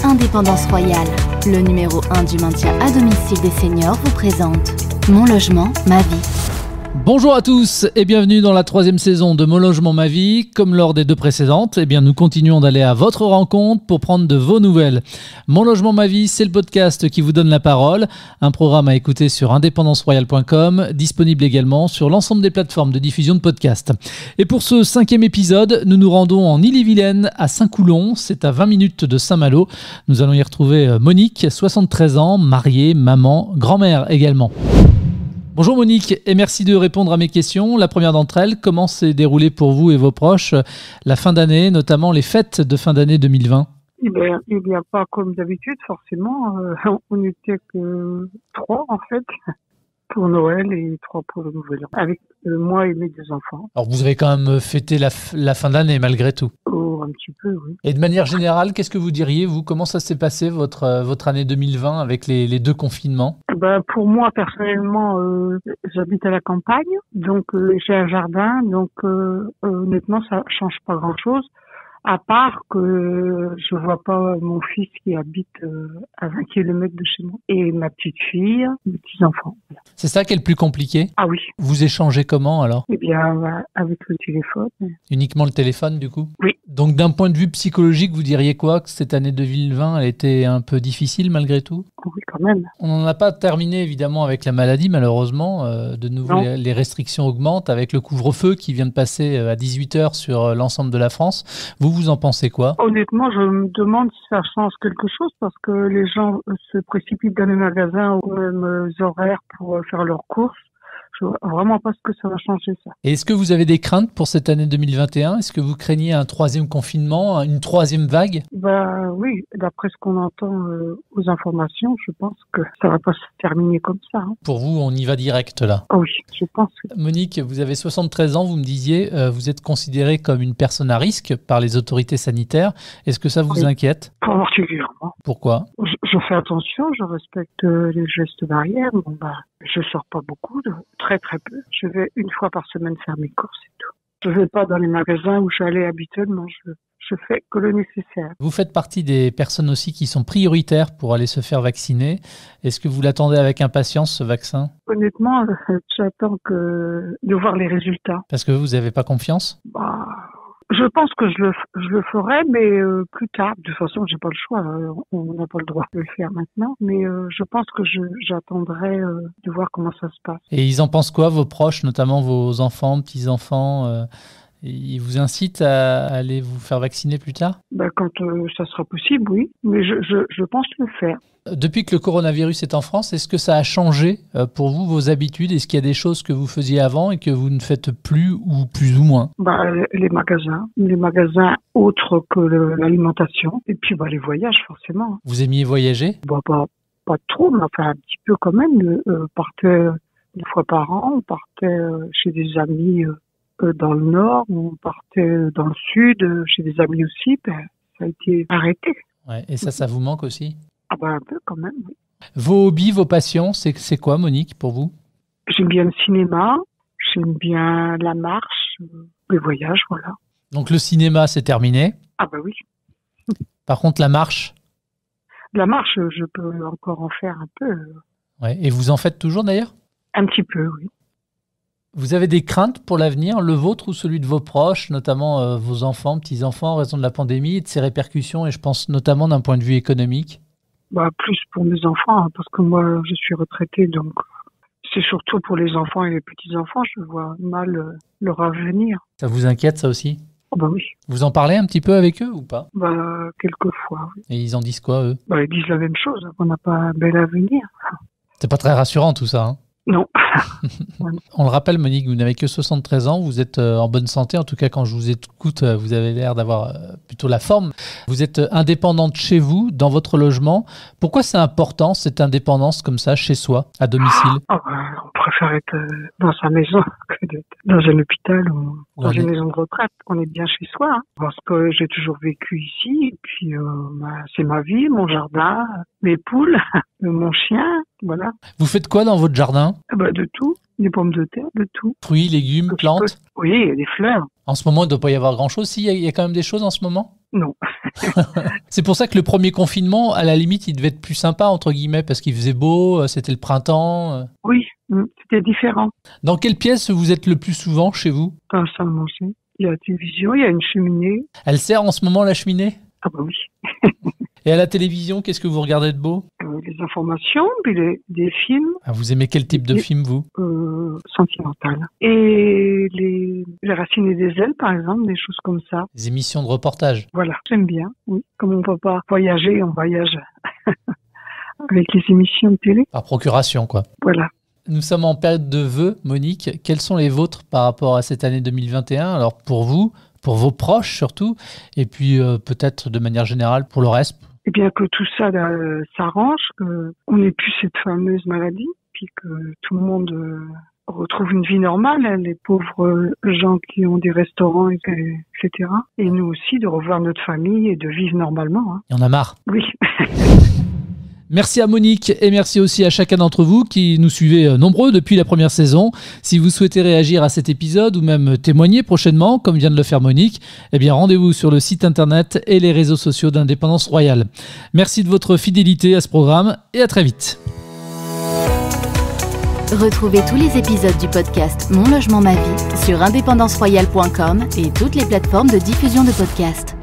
Indépendance Royale, le numéro 1 du maintien à domicile des seniors vous présente Mon logement, ma vie. Bonjour à tous et bienvenue dans la 3e saison de Mon logement, ma vie. Comme lors des 2 précédentes, nous continuons d'aller à votre rencontre pour prendre de vos nouvelles. Mon logement, ma vie, c'est le podcast qui vous donne la parole. Un programme à écouter sur indépendanceroyale.com, disponible également sur l'ensemble des plateformes de diffusion de podcasts. Et pour ce 5e épisode, nous nous rendons en Ille-et-Vilaine, à Saint-Coulon. C'est à 20 minutes de Saint-Malo. Nous allons y retrouver Monique, 73 ans, mariée, maman, grand-mère également. Bonjour Monique et merci de répondre à mes questions. La première d'entre elles, comment s'est déroulée pour vous et vos proches la fin d'année, notamment les fêtes de fin d'année 2020 ? Il n'y a pas comme d'habitude, forcément. On n'était que 3 en fait pour Noël et 3 pour le Nouvel An, avec moi et mes 2 enfants. Alors vous avez quand même fêté la fin d'année malgré tout. Oh, un petit peu, oui. Et de manière générale, qu'est-ce que vous diriez, vous, comment ça s'est passé votre année 2020 avec les 2 confinements ? Pour moi, personnellement, j'habite à la campagne, donc j'ai un jardin, donc honnêtement, ça change pas grand-chose, à part que je vois pas mon fils qui habite à 20 km de chez moi, et ma petite fille, mes petits-enfants. Voilà. C'est ça qui est le plus compliqué ? Ah oui. Vous échangez comment alors ? Avec le téléphone. Uniquement le téléphone du coup ? Oui. Donc d'un point de vue psychologique, vous diriez quoi ? Que cette année 2020, elle était un peu difficile malgré tout ? Oui, quand même. On n'en a pas terminé évidemment avec la maladie malheureusement. De nouveau, les restrictions augmentent avec le couvre-feu qui vient de passer à 18h sur l'ensemble de la France. Vous en pensez quoi ? Honnêtement, je me demande si ça change quelque chose parce que les gens se précipitent dans les magasins aux mêmes horaires pour faire leurs courses. Je vois vraiment pas ce que ça va changer, ça. Et est-ce que vous avez des craintes pour cette année 2021 ? Est-ce que vous craignez un 3e confinement, une 3e vague ? Oui, d'après ce qu'on entend aux informations, je pense que ça va pas se terminer comme ça. Hein. Pour vous, on y va direct là ? Oui, je pense. Monique, vous avez 73 ans, vous me disiez, vous êtes considérée comme une personne à risque par les autorités sanitaires. Est-ce que ça vous inquiète ? Pas particulièrement. Pourquoi ? Je fais attention, je respecte les gestes barrières. Je sors pas beaucoup, très très peu. Je vais une fois par semaine faire mes courses et tout. Je vais pas dans les magasins où j'allais habituellement. Je fais que le nécessaire. Vous faites partie des personnes aussi qui sont prioritaires pour aller se faire vacciner. Est-ce que vous l'attendez avec impatience, ce vaccin ? Honnêtement, j'attends de voir les résultats. Parce que vous n'avez pas confiance ? Je pense que je le ferai, mais plus tard. De toute façon, j'ai pas le choix. On n'a pas le droit de le faire maintenant. Mais je pense que j'attendrai de voir comment ça se passe. Et ils en pensent quoi, vos proches, notamment vos enfants, petits-enfants ils vous incitent à aller vous faire vacciner plus tard ? Quand ça sera possible, oui. Mais je pense le faire. Depuis que le coronavirus est en France, est-ce que ça a changé pour vous, vos habitudes ? Est-ce qu'il y a des choses que vous faisiez avant et que vous ne faites plus ou plus ou moins ? Les magasins autres que l'alimentation. Et puis les voyages, forcément. Vous aimiez voyager ? Pas trop, mais enfin un petit peu quand même. On partait une fois par an, on partait chez des amis dans le nord, on partait dans le sud, chez des amis aussi. Ça a été arrêté. Ouais, et ça vous manque aussi ? Un peu quand même, oui. Vos hobbies, vos passions, c'est quoi, Monique, pour vous ? J'aime bien le cinéma, j'aime bien la marche, les voyages, voilà. Donc le cinéma, c'est terminé ? Oui. Par contre, la marche ? La marche, je peux encore en faire un peu. Ouais. Et vous en faites toujours d'ailleurs ? Un petit peu, oui. Vous avez des craintes pour l'avenir, le vôtre ou celui de vos proches, notamment vos enfants, petits-enfants, en raison de la pandémie et de ses répercussions, et je pense notamment d'un point de vue économique ? Plus pour mes enfants, parce que moi, je suis retraitée, donc c'est surtout pour les enfants et les petits-enfants, je vois mal leur avenir. Ça vous inquiète, ça aussi ? Oui. Vous en parlez un petit peu avec eux ou pas ? Quelquefois, oui. Et ils en disent quoi, eux ? Ils disent la même chose, qu'on n'a pas un bel avenir. C'est pas très rassurant tout ça, hein ? Non. On le rappelle, Monique, vous n'avez que 73 ans, vous êtes en bonne santé, en tout cas quand je vous écoute, vous avez l'air d'avoir plutôt la forme. Vous êtes indépendante chez vous, dans votre logement. Pourquoi c'est important, cette indépendance comme ça, chez soi, à domicile ? On préfère être dans sa maison que d'être dans un hôpital ou dans une maison de retraite. On est bien chez soi, hein, parce que j'ai toujours vécu ici, et puis c'est ma vie, mon jardin, mes poules, mon chien, voilà. Vous faites quoi dans votre jardin ? De tout, des pommes de terre, de tout. Fruits, légumes, plantes ? Oui, il y a des fleurs. En ce moment, il ne doit pas y avoir grand-chose. Si, il y a quand même des choses en ce moment ? Non. C'est pour ça que le premier confinement, à la limite, il devait être plus sympa, entre guillemets, parce qu'il faisait beau, c'était le printemps. Oui, c'était différent. Dans quelle pièce vous êtes le plus souvent chez vous? Dans la salle à manger, il y a la télévision, il y a une cheminée. Elle sert en ce moment, la cheminée? Ah bah oui. Et à la télévision, qu'est-ce que vous regardez de beau? Les informations, puis des films. Ah, vous aimez quel type de film, vous? Sentimental. Et les racines et des ailes, par exemple, des choses comme ça. Des émissions de reportage. Voilà, j'aime bien, oui. Comme on peut pas voyager, on voyage avec les émissions de télé. Par procuration, quoi. Voilà. Nous sommes en période de vœux, Monique. Quels sont les vôtres par rapport à cette année 2021? Alors pour vous, pour vos proches surtout, et puis peut-être de manière générale pour le reste? Eh bien que tout ça s'arrange, qu'on n'ait plus cette fameuse maladie, puis que tout le monde retrouve une vie normale, hein, les pauvres gens qui ont des restaurants, etc. Et nous aussi, de revoir notre famille et de vivre normalement. Hein. Il y en a marre. Oui. Merci à Monique et merci aussi à chacun d'entre vous qui nous suivez nombreux depuis la première saison. Si vous souhaitez réagir à cet épisode ou même témoigner prochainement, comme vient de le faire Monique, eh bien rendez-vous sur le site internet et les réseaux sociaux d'Indépendance Royale. Merci de votre fidélité à ce programme et à très vite. Retrouvez tous les épisodes du podcast Mon Logement Ma Vie sur indépendanceroyale.com et toutes les plateformes de diffusion de podcasts.